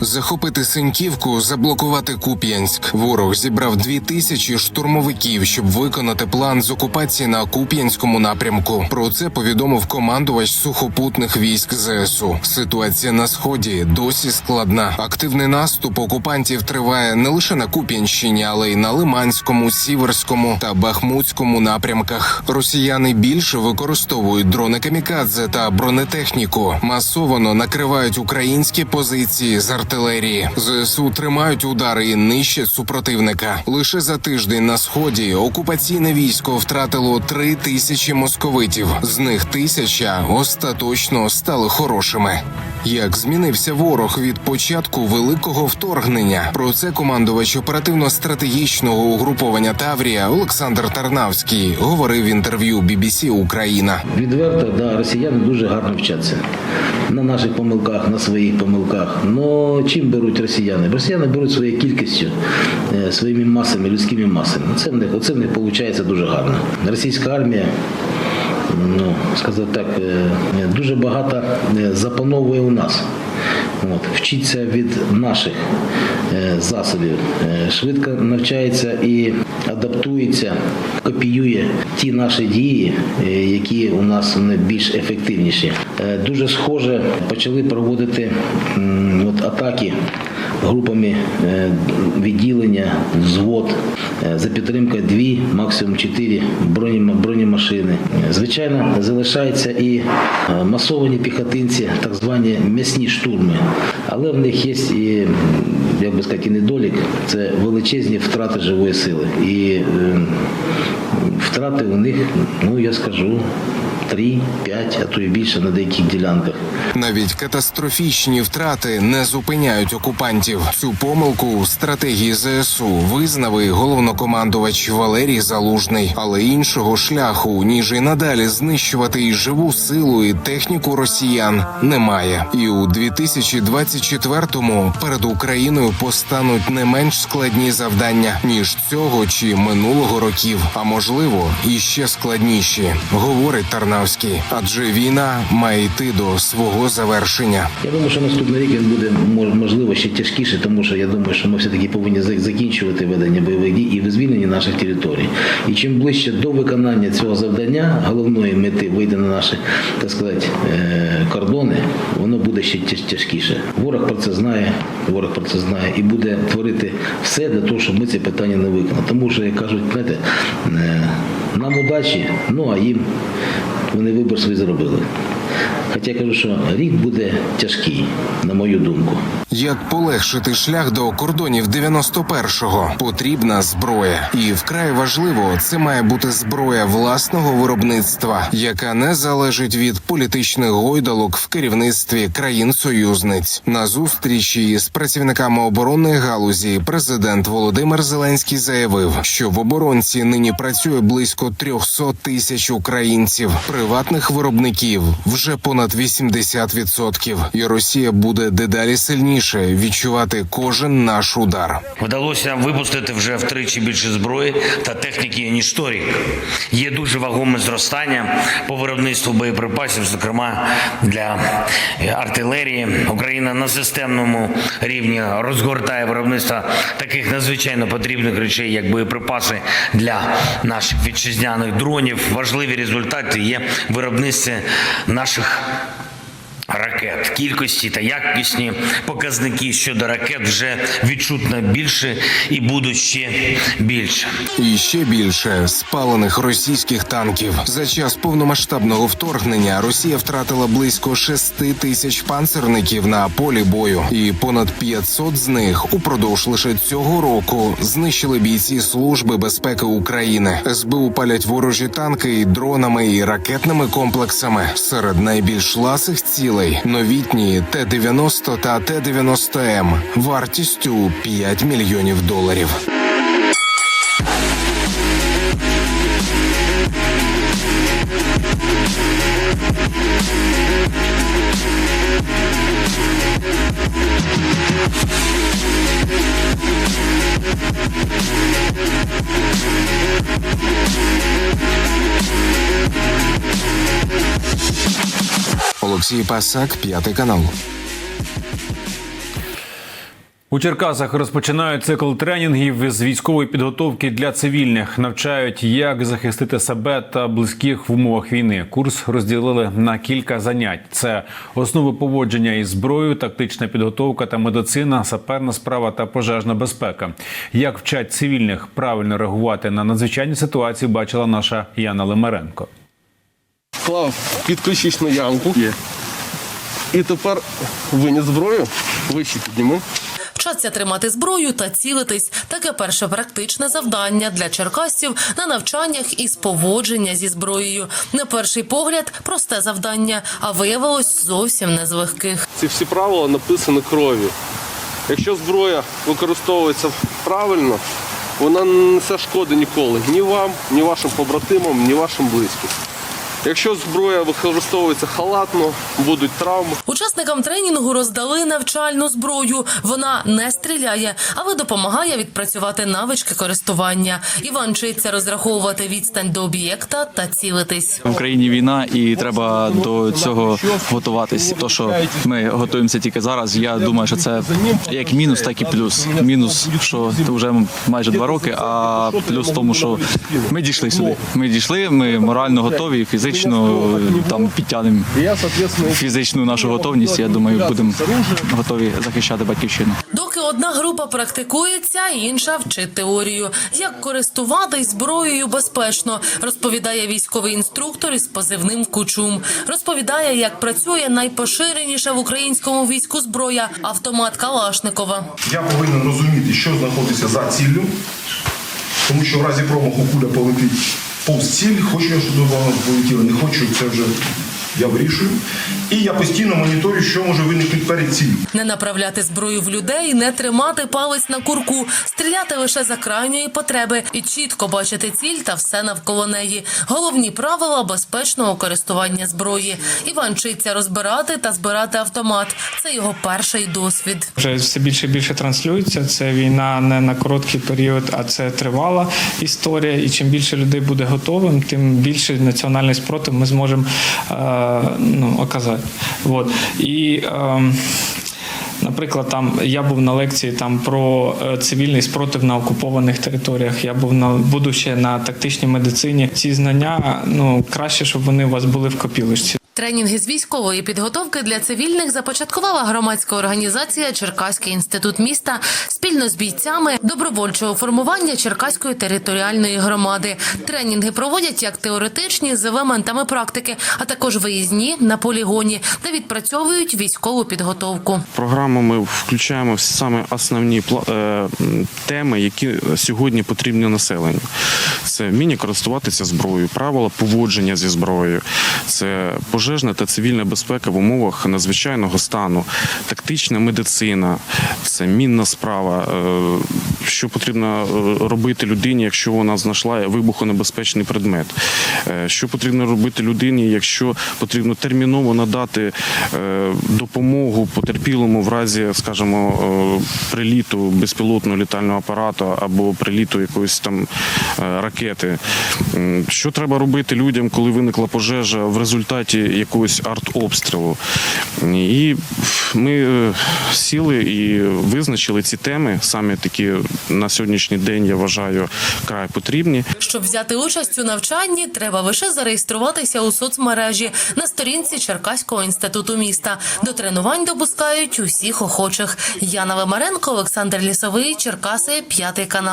Захопити Синьківку, заблокувати Куп'янськ. Ворог зібрав 2000 штурмовиків, щоб виконати план з окупації на Куп'янському напрямку. Про це повідомив командувач сухопутних військ ЗСУ. Ситуація на Сході досі складна. Активний наступ окупантів триває не лише на Куп'янщині, але й на Лиманському, Сіверському та Бахмутському напрямках. Росіяни більше використовують дрони камікадзе та бронетехніку. Масово накривають українські позиції з артилерії. ЗСУ тримають удари і нищать супротивника. Лише за тиждень на Сході окупаційне військо втратило 3000 московитів. З них 1000 остаточно стали хорошими. Як змінився ворог від початку великого вторгнення? Про це командувач оперативно-стратегічного угруповання Таврія Олександр Тарнавський говорив в інтерв'ю BBC Україна. Відверто, да, росіяни дуже гарно вчаться. На наших помилках, на своїх помилках. Но чим беруть росіяни? Росіяни беруть своєю кількістю, своїми масами, людськими масами. Оце в них виходить дуже гарно. Російська армія, сказати так, дуже багато запановує у нас. Вчиться від наших засобів, швидко навчається і адаптується, копіює ті наші дії, які у нас більш ефективніші. Дуже схоже почали проводити атаки групами відділення, взвод, за підтримкою 2, максимум 4 бронемашини. Звичайно, залишаються і масовані піхотинці, так звані м'ясні штурми. Але в них є і, як би сказати, і недолік – це величезні втрати живої сили. І втрати у них, я скажу, 3, 5, а то і більше на деяких ділянках. Навіть катастрофічні втрати не зупиняють окупантів. Цю помилку в стратегії ЗСУ визнав і головнокомандувач Валерій Залужний. Але іншого шляху, ніж і надалі знищувати і живу силу, і техніку росіян, немає. І у 2024-му перед Україною постануть не менш складні завдання, ніж цього чи минулого років. А можливо, і ще складніші, говорить Тарнавський. Адже війна має йти до свого завершення. Я думаю, що наступний рік він буде, можливо, ще тяжкіше, тому що я думаю, що ми все-таки повинні закінчувати ведення бойових дій і звільнення наших територій. І чим ближче до виконання цього завдання, головної мети вийти на наші, так сказати, кордони, воно буде ще тяжкіше. Ворог про це знає і буде творити все для того, щоб ми це питання не виконали. Тому що, як кажуть, знаєте, нам удачі, а їм вони вибір свій зробили. Хоча я кажу, що рік буде тяжкий, на мою думку. Як полегшити шлях до кордонів 91-го? Потрібна зброя. І вкрай важливо, це має бути зброя власного виробництва, яка не залежить від політичних гойдалок в керівництві країн-союзниць. На зустрічі з працівниками оборонної галузі президент Володимир Зеленський заявив, що в оборонці нині працює близько 300 тисяч українців. Приватних виробників вже понад 80%. І Росія буде дедалі сильніше відчувати кожен наш удар. Вдалося випустити вже втричі більше зброї та техніки, ніж торік. Є дуже вагоме зростання по виробництву боєприпасів, зокрема для артилерії. Україна на системному рівні розгортає виробництво таких надзвичайно потрібних речей, як боєприпаси для наших вітчизняних дронів. Важливі результати є в виробництві наших ракет. Кількості та якісні показники щодо ракет вже відчутно більше і будуть ще більше. І ще більше спалених російських танків. За час повномасштабного вторгнення Росія втратила близько 6000 панцерників на полі бою. І понад 500 з них упродовж лише цього року знищили бійці Служби безпеки України. СБУ палять ворожі танки і дронами, і ракетними комплексами. Серед найбільш ласих цілей новітні Т-90 та Т-90М вартістю $5 мільйонів. Олексій Пасак, 5 канал. У Черкасах розпочинають цикл тренінгів з військової підготовки для цивільних. Навчають, як захистити себе та близьких в умовах війни. Курс розділили на кілька занять. Це основи поводження із зброєю, тактична підготовка та медицина, саперна справа та пожежна безпека. Як вчать цивільних правильно реагувати на надзвичайні ситуації, бачила наша Яна Лимаренко. Клав підключичну ямку. І тепер виніс зброю, вище підніми. Вчаться тримати зброю та цілитись. Таке перше практичне завдання для черкасців на навчаннях із поводження зі зброєю. На перший погляд просте завдання, а виявилось зовсім не з легких. Ці всі правила написані кров'ю. Якщо зброя використовується правильно, вона не несе шкоди ніколи. Ні вам, ні вашим побратимам, ні вашим близьким. Якщо зброя використовується халатно, будуть травми. Учасникам тренінгу роздали навчальну зброю. Вона не стріляє, але допомагає відпрацювати навички користування. Іван вчиться розраховувати відстань до об'єкта та цілитись. В Україні війна і треба до цього готуватись. То, що ми готуємося тільки зараз, я думаю, що це як мінус, так і плюс. Мінус, що вже майже 2 роки, а плюс в тому, що ми дійшли сюди. Ми морально готові, фізично там підтягнемо фізичну нашу готовність. Я думаю, будемо готові захищати батьківщину. Доки одна група практикується, інша вчить теорію. Як користуватись зброєю безпечно, розповідає військовий інструктор із позивним «Кучум». Розповідає, як працює найпоширеніша в українському війську зброя – автомат Калашникова. Я повинен розуміти, що знаходиться за ціллю, тому що в разі промаху куля полетить повз ціль, хочу я, щоб вона полетіла, не хочу, це вже я вирішую. І я постійно моніторю, що може виникнути перед ціллю. Не направляти зброю в людей, не тримати палець на курку, стріляти лише за крайньої потреби і чітко бачити ціль та все навколо неї. Головні правила безпечного користування зброї. Іван вчиться розбирати та збирати автомат. Це його перший досвід. Вже все більше і більше транслюється. Це війна не на короткий період, а це тривала історія. І чим більше людей буде готовим, тим більше національний спротив ми зможемо оказати. Вот. І, наприклад, там я був на лекції там про цивільний спротив на окупованих територіях. Я буду ще на тактичній медицині. Ці знання, краще, щоб вони у вас були в копілочці. Тренінги з військової підготовки для цивільних започаткувала громадська організація «Черкаський інститут міста» спільно з бійцями добровольчого формування Черкаської територіальної громади. Тренінги проводять як теоретичні з елементами практики, а також виїзні на полігоні, де відпрацьовують військову підготовку. В програму ми включаємо саме основні теми, які сьогодні потрібні населенню. Це вміння користуватися зброєю, правила поводження зі зброєю, це пожежна та цивільна безпека в умовах надзвичайного стану, тактична медицина, це мінна справа, що потрібно робити людині, якщо вона знайшла вибухонебезпечний предмет, що потрібно робити людині, якщо потрібно терміново надати допомогу потерпілому в разі, скажімо, приліту безпілотного літального апарату або приліту якоїсь там ракети. Що треба робити людям, коли виникла пожежа в результаті якогось артобстрілу. І ми сіли і визначили ці теми, саме такі на сьогоднішній день, я вважаю, край потрібні. Щоб взяти участь у навчанні, треба лише зареєструватися у соцмережі на сторінці Черкаського інституту міста. До тренувань допускають усіх охочих. Яна Лимаренко, Олександр Лісовий, Черкаси, 5 канал.